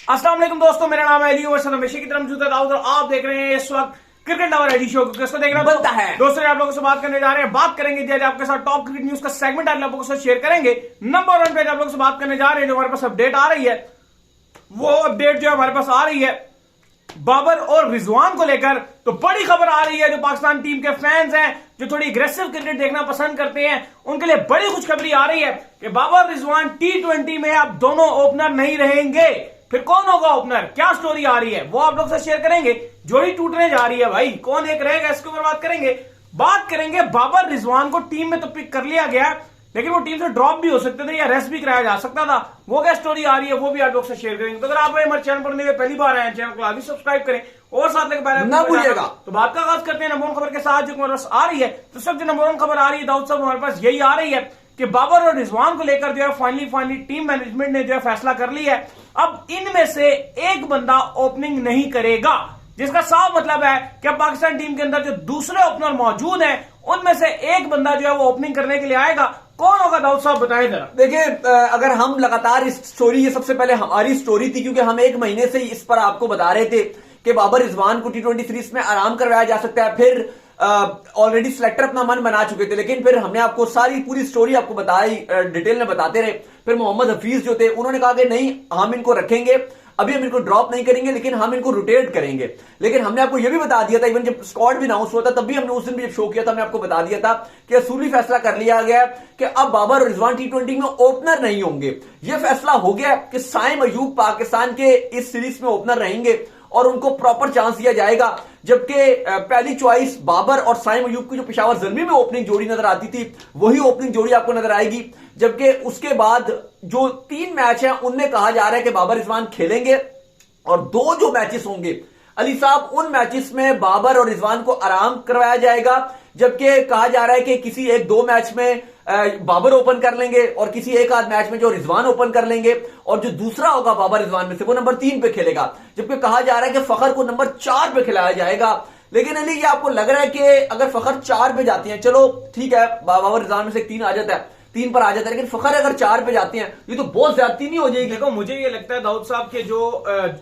अस्सलाम वालेकुम दोस्तों, मेरा नाम है अली और हमेशा की तरह मौजूद है दाऊद और आप देख रहे हैं इस वक्त क्रिकेट लवर एडी शो। किसको देखना बनता है दोस्तों, आप लोगों से बात करने जा रहे हैं, बात करेंगे आज आपके साथ टॉप क्रिकेट न्यूज का सेगमेंट आप लोगों से शेयर करेंगे। नंबर 1 पे आप लोगों से बात करने जा रहे हैं, जो हमारे पास अपडेट आ रही है वो अपडेट जो हमारे पास आ रही है बाबर और रिजवान को लेकर। तो बड़ी खबर आ रही है, जो पाकिस्तान टीम के फैंस हैं, जो थोड़ी एग्रेसिव क्रिकेट देखना पसंद करते हैं, उनके लिए बड़ी खुशखबरी आ रही है कि बाबर रिजवान T20 में अब दोनों ओपनर नहीं रहेंगे। फिर कौन होगा ओपनर, क्या स्टोरी आ रही है, वो आप लोग से शेयर करेंगे। जोड़ी टूटने जा रही है भाई, कौन एक रहेगा इसके ऊपर बात करेंगे। बाबर रिजवान को टीम में तो पिक कर लिया गया, लेकिन वो टीम से ड्रॉप भी हो सकते थे या रेस्ट भी कराया जा सकता था। वो क्या स्टोरी आ रही है वो भी आप लोग से शेयर करेंगे। तो अगर आप हमारे चैनल पर पहली बार आए हैं, चैनल को अभी सब्सक्राइब करें और साथ लेकर ना भूलिएगा। तो बात का आगाज करते हैं नंबर 1 खबर के साथ, जो हमारे पास आ रही है। तो सब जो नंबर 1 खबर आ रही है दाऊद साहब, हमारे पास यही आ रही है कि बाबर और रिजवान को लेकर जो है फाइनली टीम मैनेजमेंट ने जो है फैसला कर लिया है। अब इनमें से एक बंदा ओपनिंग नहीं करेगा, जिसका साफ मतलब है कि पाकिस्तान टीम के अंदर जो दूसरे ओपनर मौजूद हैं उनमें से एक बंदा जो है वो ओपनिंग करने के लिए आएगा। कौन होगा दाऊद साहब, बताएं जरा। देखिए, अगर हम लगातार इस स्टोरी, ये सबसे पहले हमारी स्टोरी थी, क्योंकि हम एक महीने से इस पर आपको बता रहे थे कि बाबर रिजवान को T20 सीरीज में आराम करवाया जा सकता है। फिर ऑलरेडी सिलेक्टर अपना मन बना चुके थे, लेकिन फिर हमने आपको सारी पूरी स्टोरी आपको बताई, डिटेल में बताते रहे। फिर मोहम्मद हफीज जो थे उन्होंने कहा कि नहीं, हम इनको रखेंगे, अभी हम इनको ड्रॉप नहीं करेंगे, लेकिन हम इनको रोटेट करेंगे। लेकिन हमने आपको यह भी बता दिया था, इवन जब स्क्वाड भी अनाउंस हुआ था तब भी हमने उस दिन भी जब शो किया था, हमने आपको बता दिया था कि असूली फैसला कर लिया गया कि अब बाबर और रिजवान T20 में ओपनर नहीं होंगे। यह फैसला हो गया कि साइम अयूब पाकिस्तान के इस सीरीज में ओपनर रहेंगे और उनको प्रॉपर चांस दिया जाएगा। जबकि पहली चॉइस बाबर और साइम अयूब की जो पेशावर जल्मी में ओपनिंग जोड़ी नजर आती थी, वही ओपनिंग जोड़ी आपको नजर आएगी। जबकि उसके बाद जो 3 मैच हैं उनमें कहा जा रहा है कि बाबर रिजवान खेलेंगे, और 2 जो मैचेस होंगे अली साहब, उन मैचेस में बाबर और रिजवान को आराम करवाया जाएगा। जबकि कहा जा रहा है कि किसी 1-2 मैच में बाबर ओपन कर लेंगे और किसी एक आध मैच में जो रिजवान ओपन कर लेंगे, और जो दूसरा होगा बाबर रिजवान में से वो नंबर 3 पे खेलेगा। जबकि कहा जा रहा है कि फखर को नंबर 4 पे खिलाया जाएगा। लेकिन अली, ये आपको लग रहा है कि अगर फखर 4 पे जाती हैं, चलो ठीक है, बाबर रिजवान में से 3 आ जाता है, 3 पर आ जाता है, लेकिन फखर अगर 4 पे जाते हैं ये तो बहुत ज्यादती नहीं हो जाएगी? देखो, मुझे ये लगता है दाऊद साहब के जो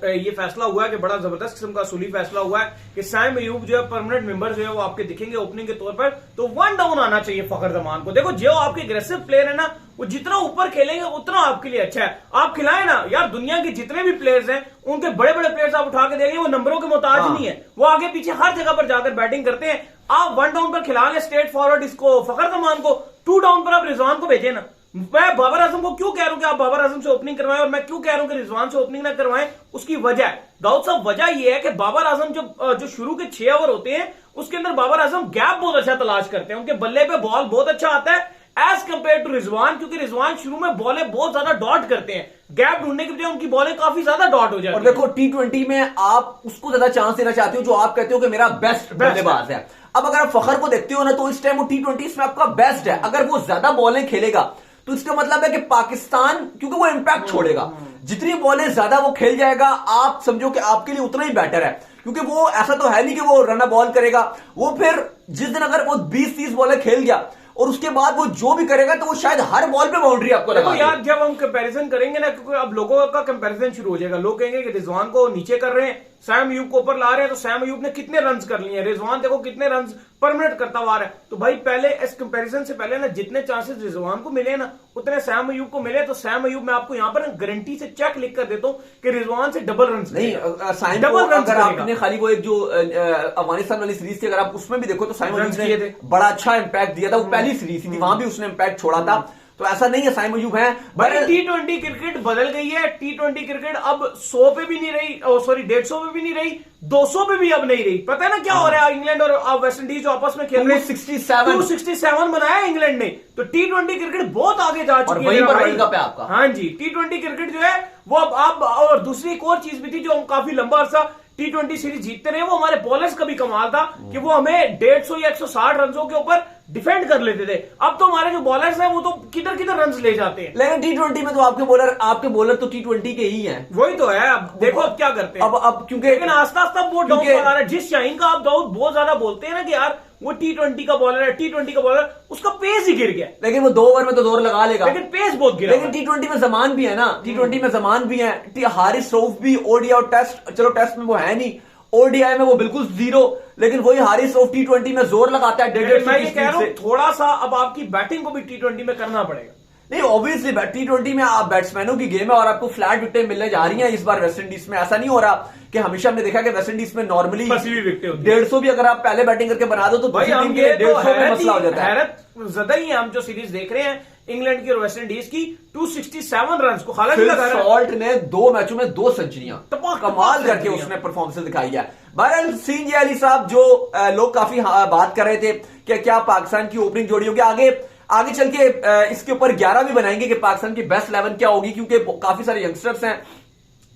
ये फैसला हुआ है कि बड़ा जबरदस्त किस्म का असूली फैसला हुआ है कि साइम अयूब जो है परमानेंट मेंबर जो है वो आपके दिखेंगे ओपनिंग के तौर पर। तो 1 डाउन आना चाहिए फखर जमान को। देखो, जो आपके अग्रेसिव प्लेयर है ना, वो जितना ऊपर खेलेंगे उतना आपके लिए अच्छा है। आप खिलाए ना यार, दुनिया के जितने भी प्लेयर्स हैं उनके बड़े बड़े प्लेयर्स आप उठा के देंगे, वो नंबरों के मोहताज नहीं है, वो आगे पीछे हर जगह पर जाकर बैटिंग करते हैं। आप 1 डाउन पर खिला ले स्ट्रेट फॉरवर्ड इसको फखर जमान को, 2 डाउन पर आप रिजवान को भेजे ना। मैं बाबर आजम को क्यों कह रहा हूं कि आप बाबर आजम से ओपनिंग करवाएं, और मैं क्यों कह रहा हूं कि रिजवान से ओपनिंग ना करवाएं, उसकी वजह दाऊद साहब, वजह यह है कि बाबर आजम जो शुरू के 6 ओवर होते हैं उसके अंदर बाबर आजम गैप बहुत अच्छा तलाश करते हैं। उनके बल्ले पे बॉल बहुत अच्छा आता है एज कंपेयर टू रिजवान, क्योंकि रिजवान शुरू में बॉलें बहुत ज्यादा डॉट करते हैं, गैप ढूंढने की बजाय उनकी बॉलें काफी ज्यादा डॉट हो जाती है। और देखो, T20 में आप उसको ज्यादा चांस देना चाहते हो जो आप कहते हो कि मेरा बेस्ट बल्लेबाज है। अब अगर आप फखर को देखते हो ना, तो इस टाइम वो T20 में आपका बेस्ट है। अगर वो ज्यादा बॉलें खेलेगा तो इसका मतलब है कि पाकिस्तान, क्योंकि वो इंपैक्ट छोड़ेगा, जितनी बॉलें ज्यादा वो खेल जाएगा, आप समझो कि आपके लिए उतना ही बेटर है। क्योंकि वो ऐसा तो है नहीं कि वो रन बॉल करेगा, वो फिर जिस दिन अगर वो 20-30 बॉलें खेल गया और उसके बाद वो जो भी करेगा तो वो शायद हर बॉल पे बाउंड्री आपको लगा। यार, जब हम कंपैरिजन करेंगे ना, क्योंकि अब लोगों का कंपैरिजन शुरू हो जाएगा, लोग कहेंगे कि रिजवान को नीचे कर रहे हैं, सैम अयूब को ऊपर ला रहे हैं, तो सैम अयूब ने कितने रन्स कर लिए हैं, रिजवान देखो कितने रन्स परमानेंट करता हुआ है। तो भाई, पहले इस कंपैरिजन से पहले ना, जितने चांसेस रिजवान को मिले ना उतने सैम अयूब को मिले। तो सैम अयूब, मैं आपको यहां पर गारंटी से चेक लिख कर देता हूं कि रिजवान से डबल रन नहीं। डबल रन अगर आपने खाली वो एक जो अफगानिस्तान वाली सीरीज थी, अगर आप उसमें भी देखो तो साइम अयूब ने बड़ा अच्छा इंपैक्ट दिया था। वो पहली सीरीज थी, वहां भी उसने इंपैक्ट छोड़ा था। तो ऐसा नहीं है साइम अयूब है। T20 क्रिकेट बदल गई है। T20 क्रिकेट अब 100 पे भी नहीं रही, सॉरी 150 पे भी नहीं रही, 200 पे भी अब नहीं रही। पता है ना क्या हो रहा है, इंग्लैंड और वेस्ट इंडीज जो आपस में खेल रहे हैं, 267 बनाया इंग्लैंड ने। तो T20 क्रिकेट बहुत आगे जा चुकी है वर्ल्ड कप है आपका। हाँ जी, T20 क्रिकेट जो है वो अब और दूसरी एक और चीज भी थी जो हम काफी लंबा अरसा T20 सीरीज जीतते रहे, वो हमारे बॉलर्स का भी कमाल था कि वो हमें 150 या 160 रनों के ऊपर डिफेंड कर लेते थे। अब तो हमारे जो बॉलर्स हैं वो तो किधर किधर रन ले जाते हैं। लेकिन T20 में तो आपके बॉलर तो T20 के ही हैं। वही तो है। अब देखो अब क्या करते हैं, अब क्योंकि लेकिन आस्ता आस्ता बहुत डाउन आ रहा है। जिस शाहीन का आप दाऊद बहुत ज्यादा बोलते हैं ना कि यार वो T20 का बॉलर है, T20 का बॉलर, उसका पेस ही गिर गया। लेकिन वो 2 ओवर में तो जोर लगा लेगा, लेकिन पेस बहुत गिरा। लेकिन T20 में जमान भी है ना, T20 में जमान भी है। हारिस रऊफ भी ओडीआई और टेस्ट, चलो टेस्ट में वो है नहीं, ओडीआई में वो बिल्कुल जीरो, लेकिन वही हारिस रऊफ T20 में जोर लगाता है। मैं ये कह रहा हूं थोड़ा सा अब आपकी बैटिंग को भी T20 में करना पड़ेगा। नहीं, ऑब्वियसली T20 में आप बैट्समैनों की गेम है और आपको फ्लैट विकेटें मिलने जा रही हैं इस बार वेस्ट इंडीज में। ऐसा नहीं हो रहा कि हमेशा हमने देखा कि वेस्ट इंडीज में नॉर्मली 150 भी अगर आप पहले बैटिंग करके बना दो तो भाई हम के 150 में मसला हो जाता है। हैरत ज्यादा ही हम जो सीरीज देख रहे हैं इंग्लैंड की और वेस्ट इंडीज की, 267 रन को हालांकि सॉल्ट ने 2 मैचों में 2 सेंचुरियां कमाल करके उसने परफॉर्मेंस दिखाई है। बहरहाल सीन अली साहब, जो लोग काफी बात कर रहे थे कि क्या पाकिस्तान की ओपनिंग जोड़ी होगी, आगे चल के इसके ऊपर 11 भी बनाएंगे कि पाकिस्तान की बेस्ट 11 क्या होगी, क्योंकि काफी सारे यंगस्टर्स हैं।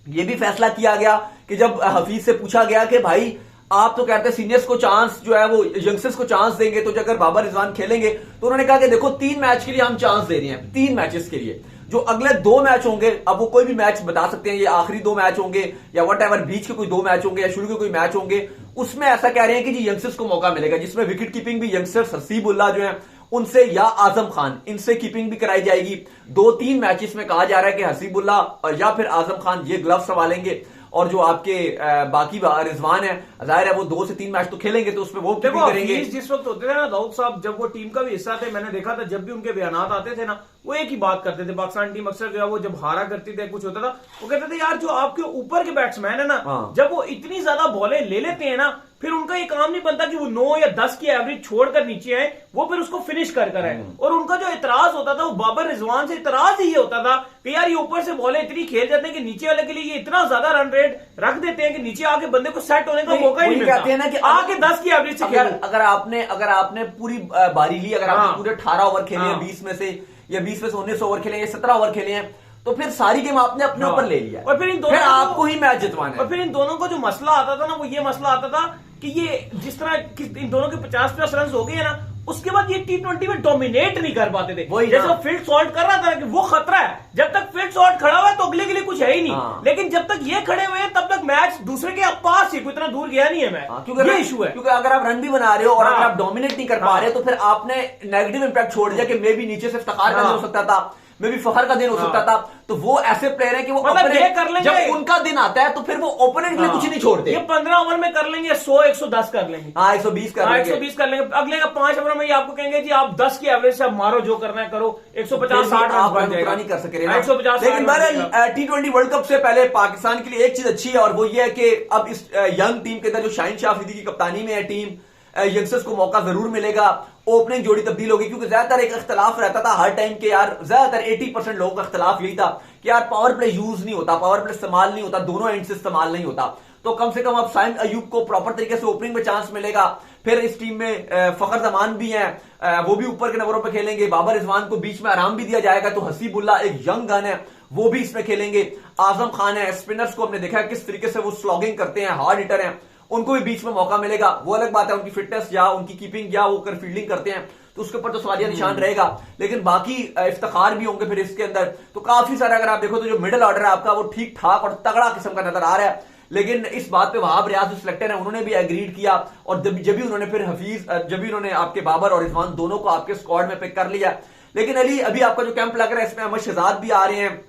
ये भी फैसला किया गया कि जब हफीज से पूछा गया कि भाई आप तो कहते हैं सीनियर्स को चांस जो है वो यंगस्टर्स को चांस देंगे, तो अगर बाबर रिजवान खेलेंगे तो उन्होंने कहा कि देखो 3 मैच के लिए हम चांस दे रहे हैं, 3 मैचेस के लिए, जो अगले 2 मैच होंगे, अब वो कोई भी मैच बता सकते हैं, ये आखिरी 2 मैच होंगे या वट एवर बीच के कोई 2 मैच होंगे या शुरू के कोई मैच होंगे, उसमें ऐसा कह रहे हैं कि जी यंगस्टर्स को मौका मिलेगा, जिसमें विकेट कीपिंग भी यंगस्टर्स हसीबुल्ला जो है उनसे या आजम खान, इनसे कीपिंग भी कराई जाएगी। 2-3 मैचेस में कहा जा रहा है कि हसीबुल्ला या फिर आजम खान ये ग्लव संभालेंगे, और जो आपके बाकी रिजवान है, जाहिर है वो 2 से 3 मैच तो खेलेंगे, तो उसमें वो करेंगे। जिस वक्त होते थे ना दाऊद साहब, जब वो टीम का भी हिस्सा थे, मैंने देखा था जब भी उनके बयान आते थे ना, वो एक ही बात करते थे। पाकिस्तान टीम अक्सर जो है वो जब हारा करती थी, कुछ होता था, वो कहते थे यार जो आपके ऊपर के बैट्समैन है ना, जब वो इतनी ज्यादा बॉलें ले लेते हैं ना, फिर उनका ये काम नहीं बनता कि वो 9 या 10 की एवरेज छोड़कर नीचे आए, वो फिर उसको फिनिश कर आए। और उनका जो इतराज होता था वो बाबर रिजवान से इतराज ही होता था कि यार ये ऊपर से बॉलें इतनी खेल जाते हैं कि नीचे वाले के लिए ये इतना ज्यादा रन रेट रख देते हैं कि नीचे आके बंदे को सेट होने का मौका ही नहीं मिलता। कहते हैं ना कि आके 10 की एवरेज से अगर आपने पूरी बारी ली, अगर आपने पूरे 18 ओवर खेले हैं 20 में से, या 20 में से 19 ओवर खेले या 17 ओवर खेले हैं, तो फिर सारी गेम आपने अपने ऊपर ले लिया और फिर आपको ही मैच जितवाना है। और फिर इन दोनों को जो मसला आता था ना, वो ये मसला आता था कि ये जिस तरह इन दोनों के 50+ रन हो गए हैं ना, उसके बाद ये T20 में डोमिनेट नहीं कर पाते थे। जैसे वो फील्ड शॉट कर रहा था कि वो खतरा है, जब तक फील्ड शॉट खड़ा हुआ है तो अगले के लिए कुछ है ही नहीं, लेकिन जब तक ये खड़े हुए हैं तब तक मैच दूसरे के पास ही, कोई इतना दूर गया नहीं है मैच। क्योंकि ये इशू है, क्योंकि अगर आप रन भी बना रहे हो और अगर आप डोमिनेट नहीं कर पा रहे हो, तो फिर आपने नेगेटिव इंपैक्ट छोड़ दिया कि मे भी नीचे से इफ्तिखार का दिन हो सकता था, मे भी फखर का दिन हो सकता था। तो वो ऐसे प्लेयर है कि वो मतलब ये कर लेंगे, जब उनका दिन आता है तो फिर वो ओपोनेंट के लिए कुछ नहीं छोड़ते। ये 15 ओवर में कर लेंगे 100-110 कर लेंगे, 120 कर लेंगे, 120 कर लेंगे। अगले का 5 ओवर में आपको कहेंगे जी आप 10 की एवरेज से मारो, जो करना है करो, 150-60 आप नहीं कर सके 150। लेकिन बहरहाल T20 वर्ल्ड कप से पहले पाकिस्तान के लिए एक चीज अच्छी है, और वो ये है कि अब इस यंग टीम के अंदर जो शाहीन शाह अफरीदी की कप्तानी में है टीम, यंगस्टर्स को मौका जरूर मिलेगा, ओपनिंग जोड़ी तब्दील होगी। क्योंकि ज्यादातर एक इख्तलाफ रहता था हर टाइम के, यार ज्यादातर 80% लोगों का इख्तलाफ यही था कि यार पावर प्ले यूज नहीं होता, पावर प्ले इस्तेमाल नहीं होता, दोनों एंड से इस्तेमाल नहीं होता। तो कम से कम अब साइम अयूब को प्रॉपर तरीके से ओपनिंग में चांस मिलेगा। फिर इस टीम में फखर जमान भी हैं, वो भी ऊपर के नंबरों पर खेलेंगे। बाबर रिजवान को बीच में आराम भी दिया जाएगा, तो हसीबुल्ला एक यंग गन है, वो भी इसमें खेलेंगे। आजम खान है, स्पिनर्स को हमने देखा है किस तरीके से वो स्लॉगिंग करते हैं, हार्ड हिटर हैं, उनको भी बीच में मौका मिलेगा। वो अलग बात है उनकी फिटनेस या उनकी कीपिंग या वो कर फील्डिंग करते हैं, तो उसके ऊपर तो सवालिया निशान रहेगा। लेकिन बाकी इफ्तिखार भी होंगे फिर इसके अंदर। तो काफी सारा अगर आप देखो तो जो मिडिल ऑर्डर है आपका वो ठीक ठाक और तगड़ा किस्म का नजर आ रहा है। लेकिन इस बात पे वहाब रियाज जो सिलेक्टर है उन्होंने भी एग्रीड किया, और जब भी उन्होंने फिर हफीज, जब भी उन्होंने आपके बाबर और रिजवान दोनों को आपके स्क्वाड में पिक कर लिया। लेकिन अली अभी आपका जो कैंप लग रहा है इसमें अहमद शहजाद भी आ रहे हैं,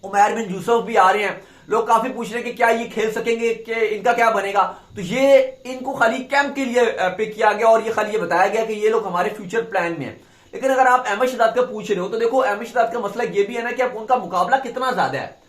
उमैर बिन यूसुफ भी आ रहे हैं। लोग काफी पूछ रहे हैं कि क्या ये खेल सकेंगे, कि इनका क्या बनेगा। तो ये इनको खाली कैंप के लिए पिक किया गया, और ये खाली ये बताया गया कि ये लोग हमारे फ्यूचर प्लान में है। लेकिन अगर आप अहमद शहजाद का पूछ रहे हो तो देखो अहमद शहजाद का मसला ये भी है ना कि अब उनका मुकाबला कितना ज्यादा है।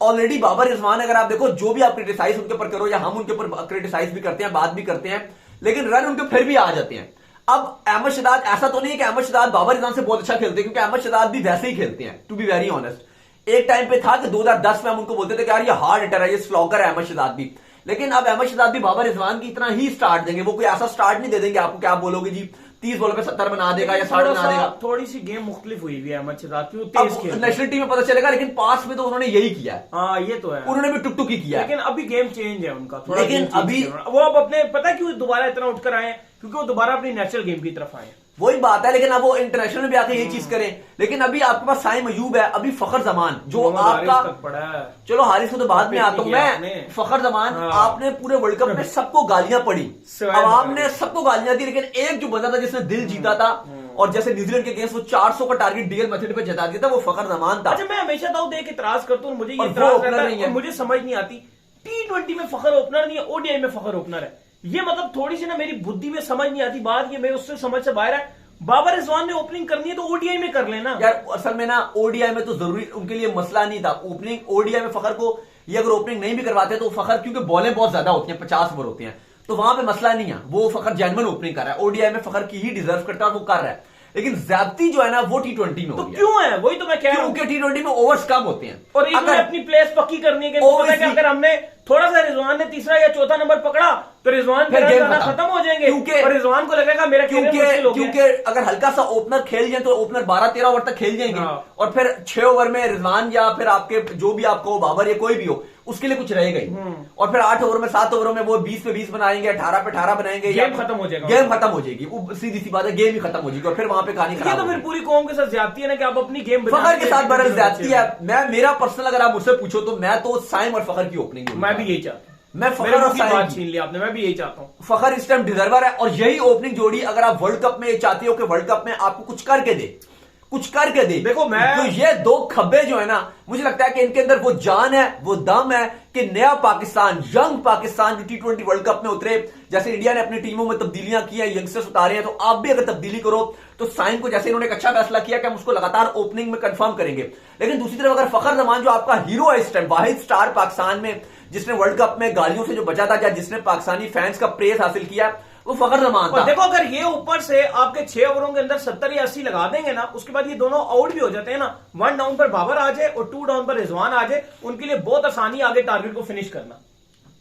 ऑलरेडी बाबर रिजवान अगर आप देखो, जो भी आप क्रिटिसाइज उनके ऊपर करो या हम उनके ऊपर क्रिटिसाइज भी करते हैं, बात भी करते हैं, लेकिन रन उनके फिर भी आ जाते हैं। अब अहमद शहजाद, ऐसा तो नहीं है कि अहमद शहजाद बाबर रिजवान से बहुत अच्छा खेलते हैं, क्योंकि अहमद शहजाद भी वैसे ही खेलते हैं, टू बी वेरी ऑनेस्ट। एक टाइम पे था कि 2010 में हम उनको बोलते थे कि यार ये हार्ड हिटर है, ये स्लॉगर है अहमद शहजाद भी। लेकिन अब अहमद शहजाद भी बाबर रिजवान की इतना ही स्टार्ट देंगे, वो कोई ऐसा स्टार्ट नहीं दे देंगे आपको क्या आप बोलोगे जी 30 बॉल पे 70 बना देगा या 60 बना देगा। थोड़ी सी गेम मुख्तलिफ हुई है अहमद शहजाद की, तेज खेल नेशनल टीम में पता चलेगा, लेकिन पास में तो उन्होंने यही किया है। हाँ ये तो है, उन्होंने भी टुक ही किया। लेकिन अभी गेम चेंज है उनका थोड़ा। लेकिन अभी वो अब अपने पता क्यों दोबारा इतना उठकर आए, क्योंकि वो दोबारा अपनी नेचुरल गेम की तरफ आए। वही बात है, लेकिन अब वो इंटरनेशनल में भी आके यही चीज करें। लेकिन अभी आपके पास साइम अयूब है, अभी फखर जमान जो आपका, पड़ा है। चलो हारिस को तो बाद में आता हूं मैं, फखर जमान आपने पूरे वर्ल्ड कप में सबको गालियां पड़ी, अवाम ने सबको गालियां दी, लेकिन एक जो बंदा था जिसने दिल जीता था और जैसे न्यूजीलैंड के अगेंस्ट वो 400 का टारगेट डीएल मेथड पे जता दिया था, वो फखर जमान था। अच्छा, मैं हमेशा दाऊद देख इतराज करता हूं, मुझे ये इतराज रहता है और मुझे समझ नहीं आती, T20 में फखर ओपनर नहीं है, ओडीआई में फखर ओपनर है। ये मतलब थोड़ी सी ना मेरी बुद्धि में समझ नहीं आती बात, ये मैं उससे समझ से बाहर है। बाबर रिजवान ने ओपनिंग करनी है तो ओडीआई में कर लेना यार। असल में ना ओडीआई में तो जरूरी उनके लिए मसला नहीं था ओपनिंग। ओडीआई में फखर को ये अगर ओपनिंग नहीं भी करवाते तो फखर, क्योंकि बॉलें बहुत ज्यादा होती हैं, 50 ओवर होती हैं, तो वहां पे मसला नहीं है, वो फखर जेन्युइन ओपनिंग कर रहा है। ओडीआई में फखर की ही डिजर्व करता है और वो कर रहा है, लेकिन ज्यादती जो है ना वो T20 में तो हो गया। क्यों है, वही तो मैं कह रहा हूं, क्योंकि T20 में ओवर्स कम होते हैं और इसमें अपनी प्लेस पक्की करनी है कि अगर हमने थोड़ा सा रिजवान ने तीसरा या चौथा नंबर पकड़ा तो रिजवान फिर गेम खत्म हो जाएंगे, क्योंकि और रिजवान को लगेगा मेरा क्योंकि अगर हल्का सा ओपनर खेल जाए तो ओपनर 12-13 ओवर तक खेल जाएंगे, और फिर 6 ओवर में रिजवान या फिर आपके जो भी आपको हो, बाबर या कोई भी हो, उसके लिए कुछ रहेगा ही, और फिर 8 ओवर में 7 ओवरों में वो 20 पे 20 बनाएंगे, 18 पे 18 बनाएंगे, गेम खत्म हो जाएगा, गेम खत्म हो जाएगी, वो सीधी सी बात है, गेम ही खत्म हो जाएगी, और फिर वहां पे कहानी खराब। तो फिर पूरी कौम के साथ ज्यादती है ना कि आप अपनी गेम फखर के साथ बरल ज्यादती है। मैं मेरा पर्सनल अगर आप मुझसे पूछो तो मैं तो साइम और फखर की ओपनिंग, मैं भी यही चाहता हूं, मैं फखर और साइम बात छीन लिया आपने, मैं भी यही चाहता हूं। फखर इस टाइम डिजर्वर है, और यही ओपनिंग जोड़ी अगर आप वर्ल्ड कप में चाहते हो कि वर्ल्ड कप में आपको कुछ करके दे, कुछ करके दे। देखो मैं तो ये दो खब्बे जो है ना, मुझे लगता है कि इनके अंदर वो जान है, वो दम है कि नया पाकिस्तान, यंग पाकिस्तान जो T20 वर्ल्ड कप में उतरे, जैसे इंडिया ने अपनी टीमों में तब्दीलियां की हैं, यंगस्टर्स उतारे हैं, तो आप भी अगर तब्दीली करो तो साइम को, जैसे इन्होंने एक अच्छा फैसला किया कि हम उसको लगातार ओपनिंग में कंफर्म करेंगे, लेकिन दूसरी तरफ अगर फखर जमान जो आपका हीरो है इस टाइम, वाहिद स्टार पाकिस्तान में, जिसने वर्ल्ड कप में गालियों से जो बचा था, या जिसने पाकिस्तानी फैंस का प्रेज हासिल किया, वो फखर जमान था। देखो अगर ये ऊपर से आपके 6 ओवरों के अंदर 70 या 80 लगा देंगे ना, उसके बाद ये दोनों आउट भी हो जाते हैं ना, 1 डाउन पर बाबर आ जाए और 2 डाउन पर रिजवान आ जाए, उनके लिए बहुत आसानी आगे टारगेट को फिनिश करना।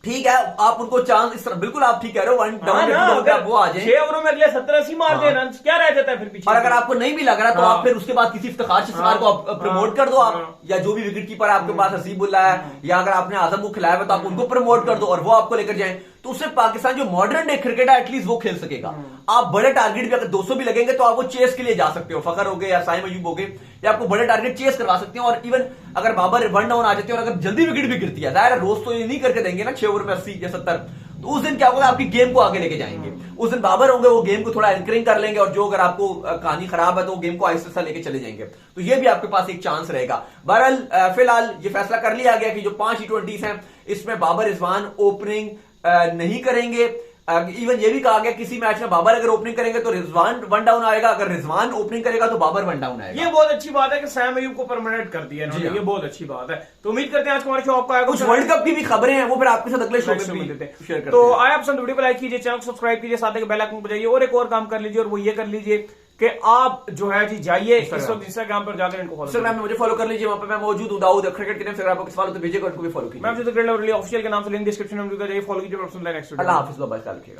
ठीक है, आप उनको चांस इस तरह, बिल्कुल आप ठीक कह रहे हो, 1 डाउन वो आ जाए, 6 ओवरों में अगले 70-80 मार दे रन, क्या रह जाता है फिर पीछे। और अगर आपको नहीं भी लग रहा तो आप फिर उसके बाद किसी इफ्तिखार शिकार को प्रमोट कर दो आप, या जो भी विकेट कीपर आपके पास हसीबुल्ला है, या अगर आपने आजम को खिलाया हुआ तो आप उनको प्रमोट कर दो और वो आपको लेकर जाएं, तो उससे पाकिस्तान जो मॉडर्न डे क्रिकेट है एटलीस्ट वो खेल सकेगा। आप बड़े टारगेट भी अगर 200 भी लगेंगे तो आप वो चेस के लिए जा सकते हो, फखर हो गए या साइम अयूब हो गए, या आपको बड़े टारगेट चेस करवा सकते हैं। और इवन अगर बाबर 1 डाउन आ जाते हैं और अगर जल्दी विकेट भी गिरती है, जाहिर रोज तो ये नहीं करके देंगे ना 6 ओवर में 80 या 70, तो उस दिन क्या होगा, आपकी गेम को आगे लेके जाएंगे। उस दिन बाबर होंगे, वो गेम को थोड़ा एंकरिंग कर लेंगे, और जो अगर आपको कहानी खराब है तो वो गेम को आहिस्ता आहिस्ता लेके चले जाएंगे, तो ये भी आपके पास एक चांस रहेगा। बहरहाल फिलहाल ये फैसला कर लिया गया कि जो 5 T20 हैं इसमें बाबर रिजवान ओपनिंग नहीं करेंगे। इवन ये भी कहा गया किसी मैच में बाबर अगर ओपनिंग करेंगे तो रिजवान 1 डाउन आएगा, अगर रिजवान ओपनिंग करेगा तो बाबर 1 डाउन आएगा। ये बहुत अच्छी बात है कि सैम अयूब को परमानेंट कर दिया है, ये बहुत अच्छी बात है। तो उम्मीद करते हैं आज हमारे शो आपको आएगा, कुछ वर्ल्ड कप की भी खबरें हैं वो फिर आपके साथ अगले शो में भी शेयर करते हैं। तो आए आप वीडियो को लाइक कीजिए, चैनल को सब्सक्राइब कीजिए, साथ में बेल आइकन बजाइए, और एक और काम कर लीजिए, और वो ये कर लीजिए कि आप जो है जी जाइए इस वक्त इंस्टाग्राम पर जाकर इनको फॉलो, इंस्टाग्राम में मुझे फॉलो कर लीजिए, वहां पे मैं मौजूद हूं, दाऊद क्रिकेट के नाम से। अगर आपको किसी सवाल तो भेजिएगा, उनको भी फॉलो कीजिए। मैं जो क्रिकेट ऑफिशियल के नाम से लिंक डिस्क्रिप्शन में जाइए, फॉलो कीजिए। अल्लाह हाफिज़, बाय बाय।